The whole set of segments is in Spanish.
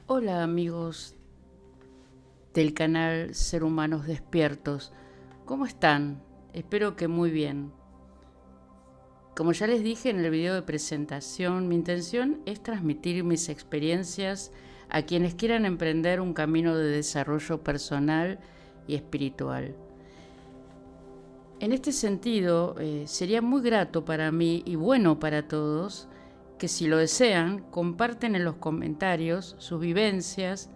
Hola amigos del canal Ser Humanos Despiertos, ¿cómo están? Espero que muy bien. Como ya les dije en el video de presentación, mi intención es transmitir mis experiencias a quienes quieran emprender un camino de desarrollo personal y espiritual. En este sentido, sería muy grato para mí y bueno para todos que si lo desean, comparten en los comentarios sus vivencias,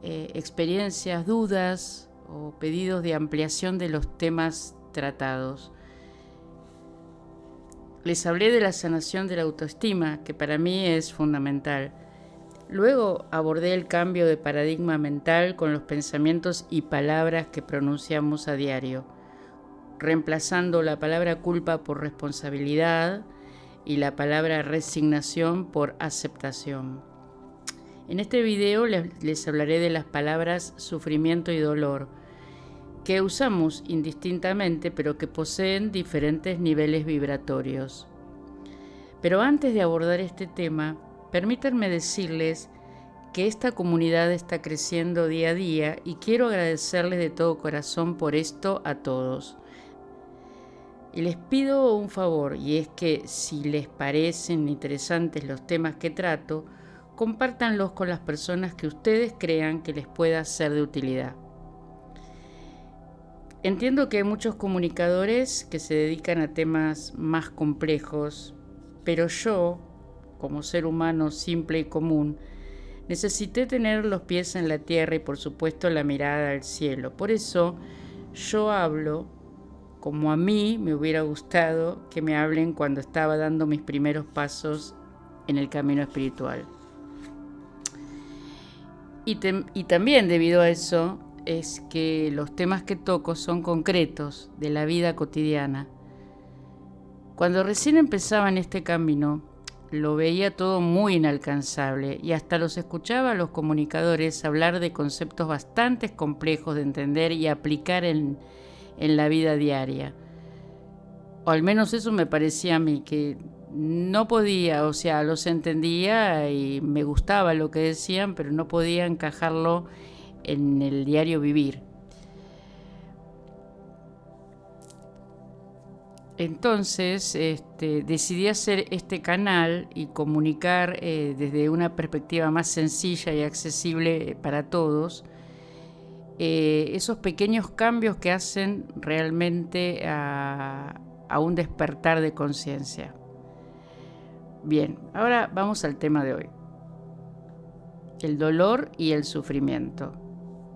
experiencias, dudas o pedidos de ampliación de los temas tratados. Les hablé de la sanación de la autoestima, que para mí es fundamental. Luego abordé el cambio de paradigma mental con los pensamientos y palabras que pronunciamos a diario, reemplazando la palabra culpa por responsabilidad y la palabra resignación por aceptación. En este video les hablaré de las palabras sufrimiento y dolor, que usamos indistintamente pero que poseen diferentes niveles vibratorios. Pero antes de abordar este tema, permítanme decirles que esta comunidad está creciendo día a día y quiero agradecerles de todo corazón por esto a todos. Y les pido un favor, y es que si les parecen interesantes los temas que trato, compártanlos con las personas que ustedes crean que les pueda ser de utilidad. Entiendo que hay muchos comunicadores que se dedican a temas más complejos, pero yo, como ser humano simple y común, necesité tener los pies en la tierra y por supuesto la mirada al cielo. Por eso yo hablo como a mí me hubiera gustado que me hablen cuando estaba dando mis primeros pasos en el camino espiritual. Y también debido a eso es que los temas que toco son concretos de la vida cotidiana. Cuando recién empezaba en este camino, lo veía todo muy inalcanzable y hasta los escuchaba a los comunicadores hablar de conceptos bastante complejos de entender y aplicar en la vida diaria. O al menos eso me parecía a mí, que no podía, o sea, los entendía y me gustaba lo que decían, pero no podía encajarlo en el diario vivir. Entonces decidí hacer este canal y comunicar desde una perspectiva más sencilla y accesible para todos esos pequeños cambios que hacen realmente a un despertar de conciencia. Bien, ahora vamos al tema de hoy. El dolor y el sufrimiento.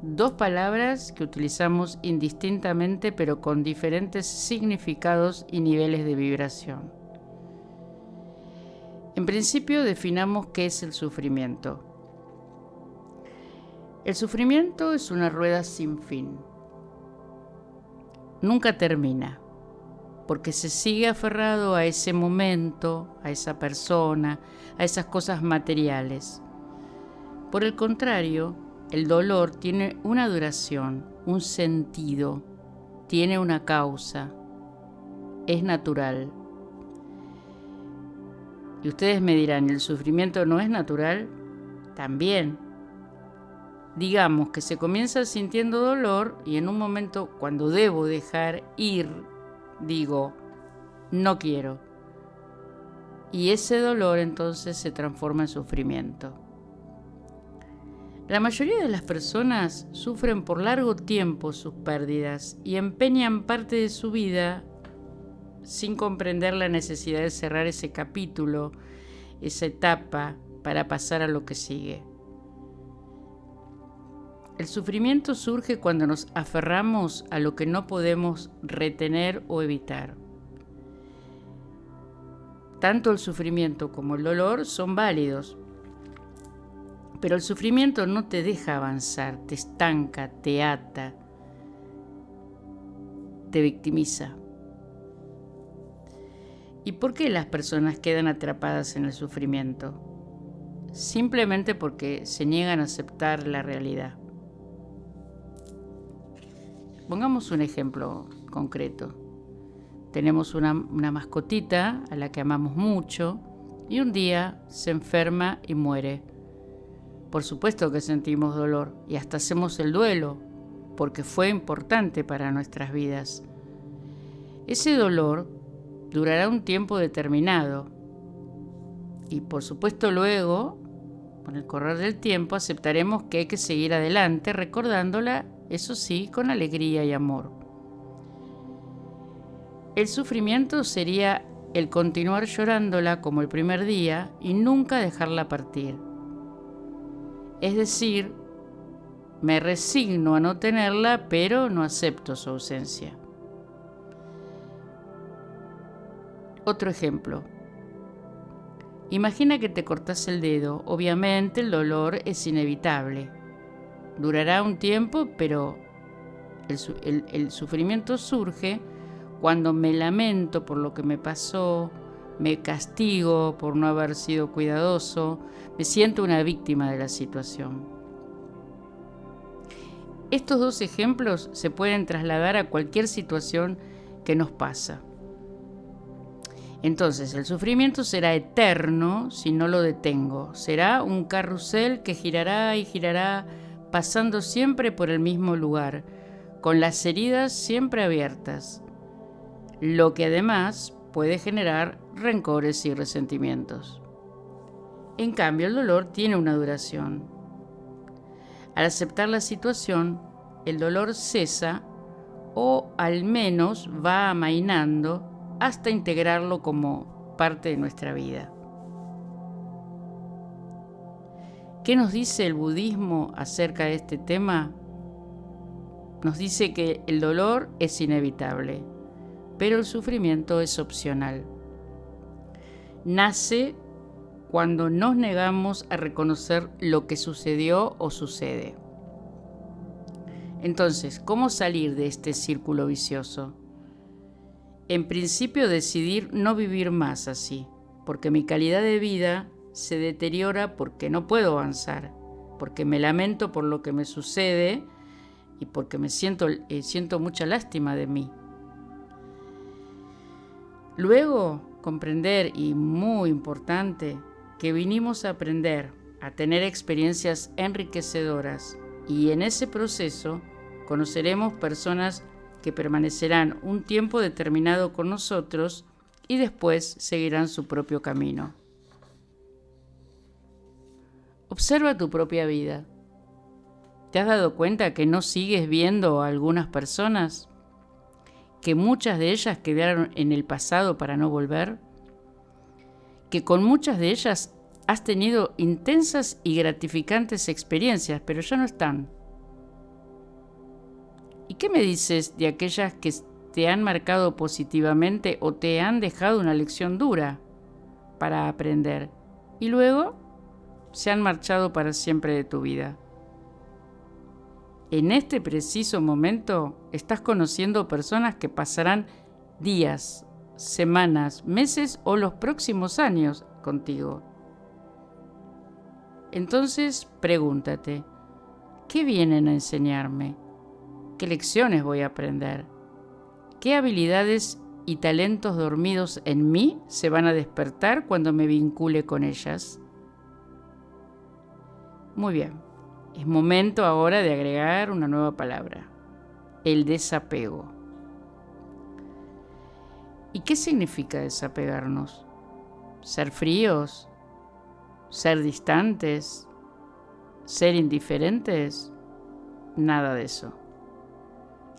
Dos palabras que utilizamos indistintamente pero con diferentes significados y niveles de vibración. En principio definamos qué es el sufrimiento. El sufrimiento es una rueda sin fin. Nunca termina, porque se sigue aferrado a ese momento, a esa persona, a esas cosas materiales. Por el contrario, el dolor tiene una duración, un sentido, tiene una causa, es natural. Y ustedes me dirán, ¿el sufrimiento no es natural? También. Digamos que se comienza sintiendo dolor y en un momento cuando debo dejar ir, digo, no quiero. Y ese dolor entonces se transforma en sufrimiento. La mayoría de las personas sufren por largo tiempo sus pérdidas y empeñan parte de su vida sin comprender la necesidad de cerrar ese capítulo, esa etapa, para pasar a lo que sigue. El sufrimiento surge cuando nos aferramos a lo que no podemos retener o evitar. Tanto el sufrimiento como el dolor son válidos, pero el sufrimiento no te deja avanzar, te estanca, te ata, te victimiza. ¿Y por qué las personas quedan atrapadas en el sufrimiento? Simplemente porque se niegan a aceptar la realidad. Pongamos un ejemplo concreto. Tenemos una mascotita a la que amamos mucho y un día se enferma y muere. Por supuesto que sentimos dolor y hasta hacemos el duelo, porque fue importante para nuestras vidas. Ese dolor durará un tiempo determinado y por supuesto luego, con el correr del tiempo, aceptaremos que hay que seguir adelante recordándola, eso sí, con alegría y amor. El sufrimiento sería el continuar llorándola como el primer día y nunca dejarla partir. Es decir, me resigno a no tenerla, pero no acepto su ausencia. Otro ejemplo. Imagina que te cortas el dedo. Obviamente el dolor es inevitable. Durará un tiempo, pero el sufrimiento surge cuando me lamento por lo que me pasó, me castigo por no haber sido cuidadoso, me siento una víctima de la situación. Estos dos ejemplos se pueden trasladar a cualquier situación que nos pasa. Entonces, el sufrimiento será eterno si no lo detengo. Será un carrusel que girará y girará, pasando siempre por el mismo lugar, con las heridas siempre abiertas, lo que además puede generar rencores y resentimientos. En cambio, el dolor tiene una duración. Al aceptar la situación, el dolor cesa o al menos va amainando hasta integrarlo como parte de nuestra vida. ¿Qué nos dice el budismo acerca de este tema? Nos dice que el dolor es inevitable, pero el sufrimiento es opcional. Nace cuando nos negamos a reconocer lo que sucedió o sucede. Entonces, ¿cómo salir de este círculo vicioso? En principio, decidir no vivir más así, porque mi calidad de vida se deteriora porque no puedo avanzar, porque me lamento por lo que me sucede y porque me siento mucha lástima de mí. Luego, comprender, y muy importante, que vinimos a aprender, a tener experiencias enriquecedoras, y en ese proceso conoceremos personas que permanecerán un tiempo determinado con nosotros y después seguirán su propio camino. Observa tu propia vida. ¿Te has dado cuenta que no sigues viendo a algunas personas? ¿Que muchas de ellas quedaron en el pasado para no volver? ¿Que con muchas de ellas has tenido intensas y gratificantes experiencias, pero ya no están? ¿Y qué me dices de aquellas que te han marcado positivamente o te han dejado una lección dura para aprender y luego se han marchado para siempre de tu vida? En este preciso momento estás conociendo personas que pasarán días, semanas, meses o los próximos años contigo. Entonces pregúntate, ¿qué vienen a enseñarme? ¿Qué lecciones voy a aprender? ¿Qué habilidades y talentos dormidos en mí se van a despertar cuando me vincule con ellas? Muy bien, es momento ahora de agregar una nueva palabra, el desapego. ¿Y qué significa desapegarnos? ¿Ser fríos? ¿Ser distantes? ¿Ser indiferentes? Nada de eso.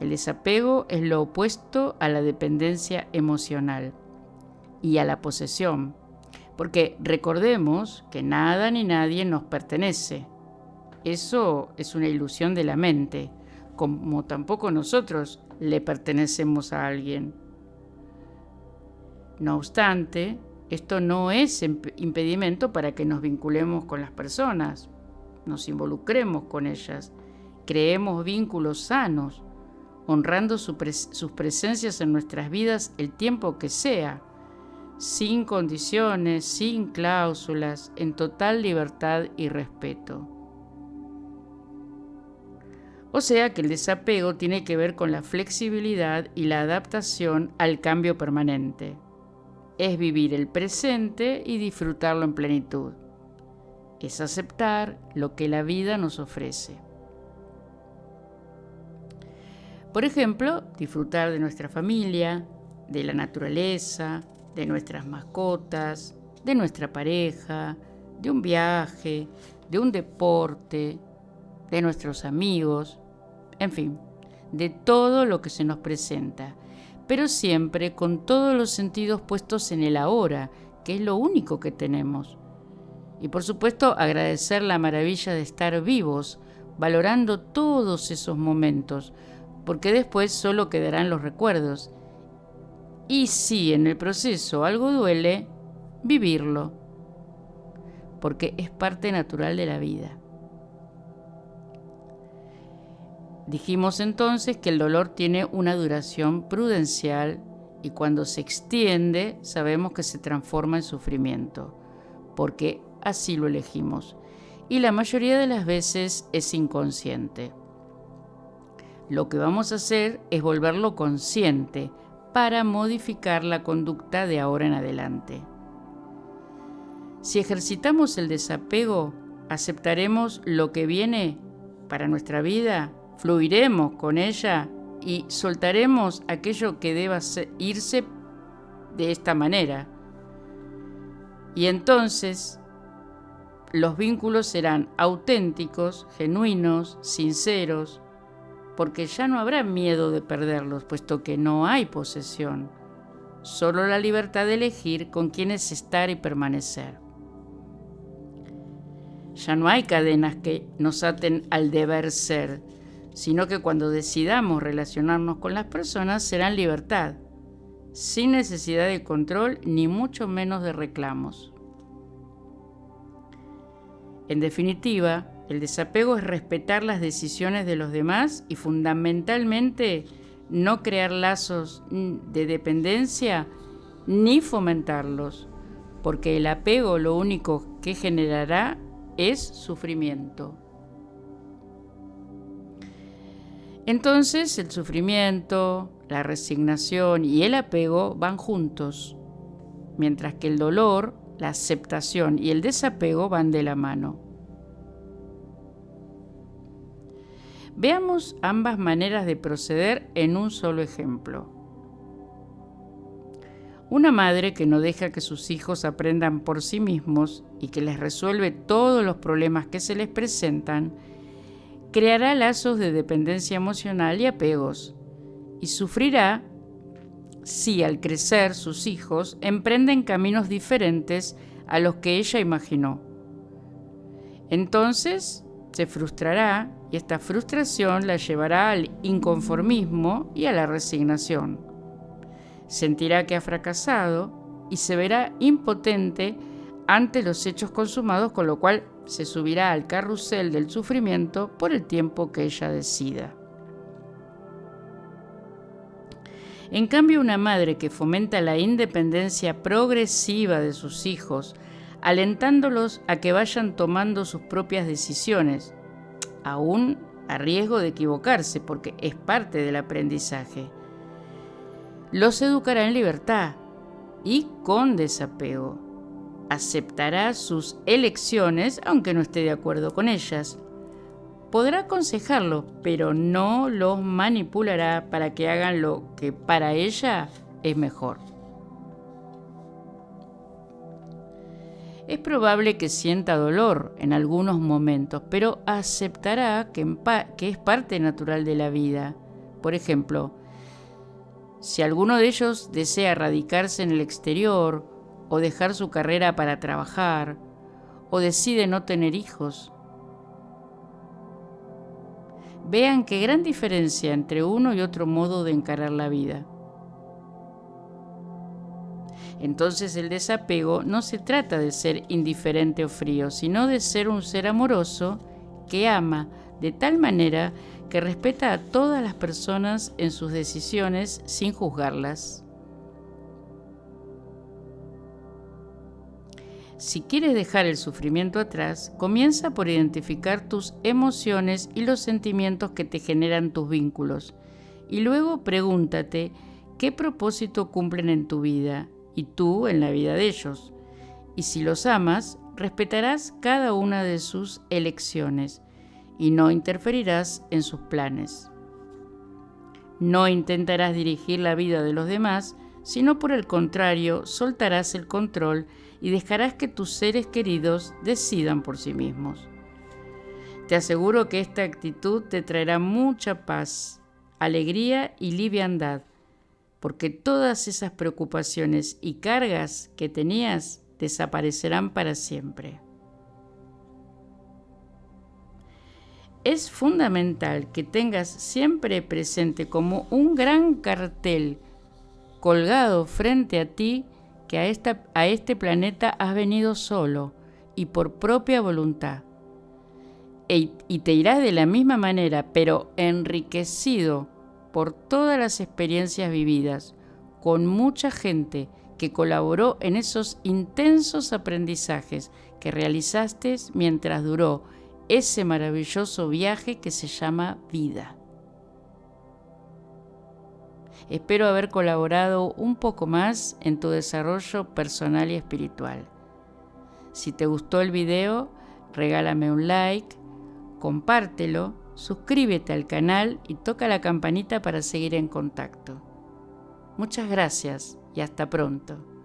El desapego es lo opuesto a la dependencia emocional y a la posesión, porque recordemos que nada ni nadie nos pertenece. Eso es una ilusión de la mente, como tampoco nosotros le pertenecemos a alguien. No obstante, esto no es impedimento para que nos vinculemos con las personas, nos involucremos con ellas, creemos vínculos sanos, honrando sus presencias en nuestras vidas el tiempo que sea, sin condiciones, sin cláusulas, en total libertad y respeto. O sea que el desapego tiene que ver con la flexibilidad y la adaptación al cambio permanente. Es vivir el presente y disfrutarlo en plenitud. es aceptar lo que la vida nos ofrece. Por ejemplo, disfrutar de nuestra familia, de la naturaleza, de nuestras mascotas, de nuestra pareja, de un viaje, de un deporte, de nuestros amigos, en fin, de todo lo que se nos presenta, pero siempre con todos los sentidos puestos en el ahora, que es lo único que tenemos. Y por supuesto, agradecer la maravilla de estar vivos, valorando todos esos momentos, porque después solo quedarán los recuerdos. Y si en el proceso algo duele, vivirlo, porque es parte natural de la vida. Dijimos entonces que el dolor tiene una duración prudencial y cuando se extiende sabemos que se transforma en sufrimiento, porque así lo elegimos, y la mayoría de las veces es inconsciente. Lo que vamos a hacer es volverlo consciente para modificar la conducta de ahora en adelante. Si ejercitamos el desapego, aceptaremos lo que viene para nuestra vida, fluiremos con ella y soltaremos aquello que deba irse de esta manera. Y entonces los vínculos serán auténticos, genuinos, sinceros, porque ya no habrá miedo de perderlos, puesto que no hay posesión, solo la libertad de elegir con quiénes estar y permanecer. Ya no hay cadenas que nos aten al deber ser, sino que cuando decidamos relacionarnos con las personas serán libertad, sin necesidad de control ni mucho menos de reclamos. En definitiva, el desapego es respetar las decisiones de los demás y fundamentalmente no crear lazos de dependencia ni fomentarlos, porque el apego lo único que generará es sufrimiento. Entonces el sufrimiento, la resignación y el apego van juntos, mientras que el dolor, la aceptación y el desapego van de la mano. Veamos ambas maneras de proceder en un solo ejemplo. Una madre que no deja que sus hijos aprendan por sí mismos y que les resuelve todos los problemas que se les presentan, creará lazos de dependencia emocional y apegos, y sufrirá si al crecer sus hijos emprenden caminos diferentes a los que ella imaginó. Entonces se frustrará y esta frustración la llevará al inconformismo y a la resignación. Sentirá que ha fracasado y se verá impotente ante los hechos consumados, con lo cual se subirá al carrusel del sufrimiento por el tiempo que ella decida. En cambio, una madre que fomenta la independencia progresiva de sus hijos, alentándolos a que vayan tomando sus propias decisiones, aún a riesgo de equivocarse, porque es parte del aprendizaje, los educará en libertad y con desapego. Aceptará sus elecciones, aunque no esté de acuerdo con ellas. Podrá aconsejarlos, pero no los manipulará para que hagan lo que para ella es mejor. Es probable que sienta dolor en algunos momentos, pero aceptará que es parte natural de la vida. Por ejemplo, si alguno de ellos desea radicarse en el exterior, o dejar su carrera para trabajar, o decide no tener hijos. Vean qué gran diferencia entre uno y otro modo de encarar la vida. Entonces el desapego no se trata de ser indiferente o frío, sino de ser un ser amoroso que ama de tal manera que respeta a todas las personas en sus decisiones sin juzgarlas. Si quieres dejar el sufrimiento atrás, comienza por identificar tus emociones y los sentimientos que te generan tus vínculos. Y luego pregúntate qué propósito cumplen en tu vida y tú en la vida de ellos. Y si los amas, respetarás cada una de sus elecciones y no interferirás en sus planes. No intentarás dirigir la vida de los demás, sino por el contrario, soltarás el control y dejarás que tus seres queridos decidan por sí mismos. Te aseguro que esta actitud te traerá mucha paz, alegría y liviandad, porque todas esas preocupaciones y cargas que tenías desaparecerán para siempre. Es fundamental que tengas siempre presente como un gran cartel colgado frente a ti que a este planeta has venido solo y por propia voluntad. Y te irás de la misma manera, pero enriquecido por todas las experiencias vividas, con mucha gente que colaboró en esos intensos aprendizajes que realizaste mientras duró ese maravilloso viaje que se llama vida. Espero haber colaborado un poco más en tu desarrollo personal y espiritual. Si te gustó el video, regálame un like, compártelo, suscríbete al canal y toca la campanita para seguir en contacto. Muchas gracias y hasta pronto.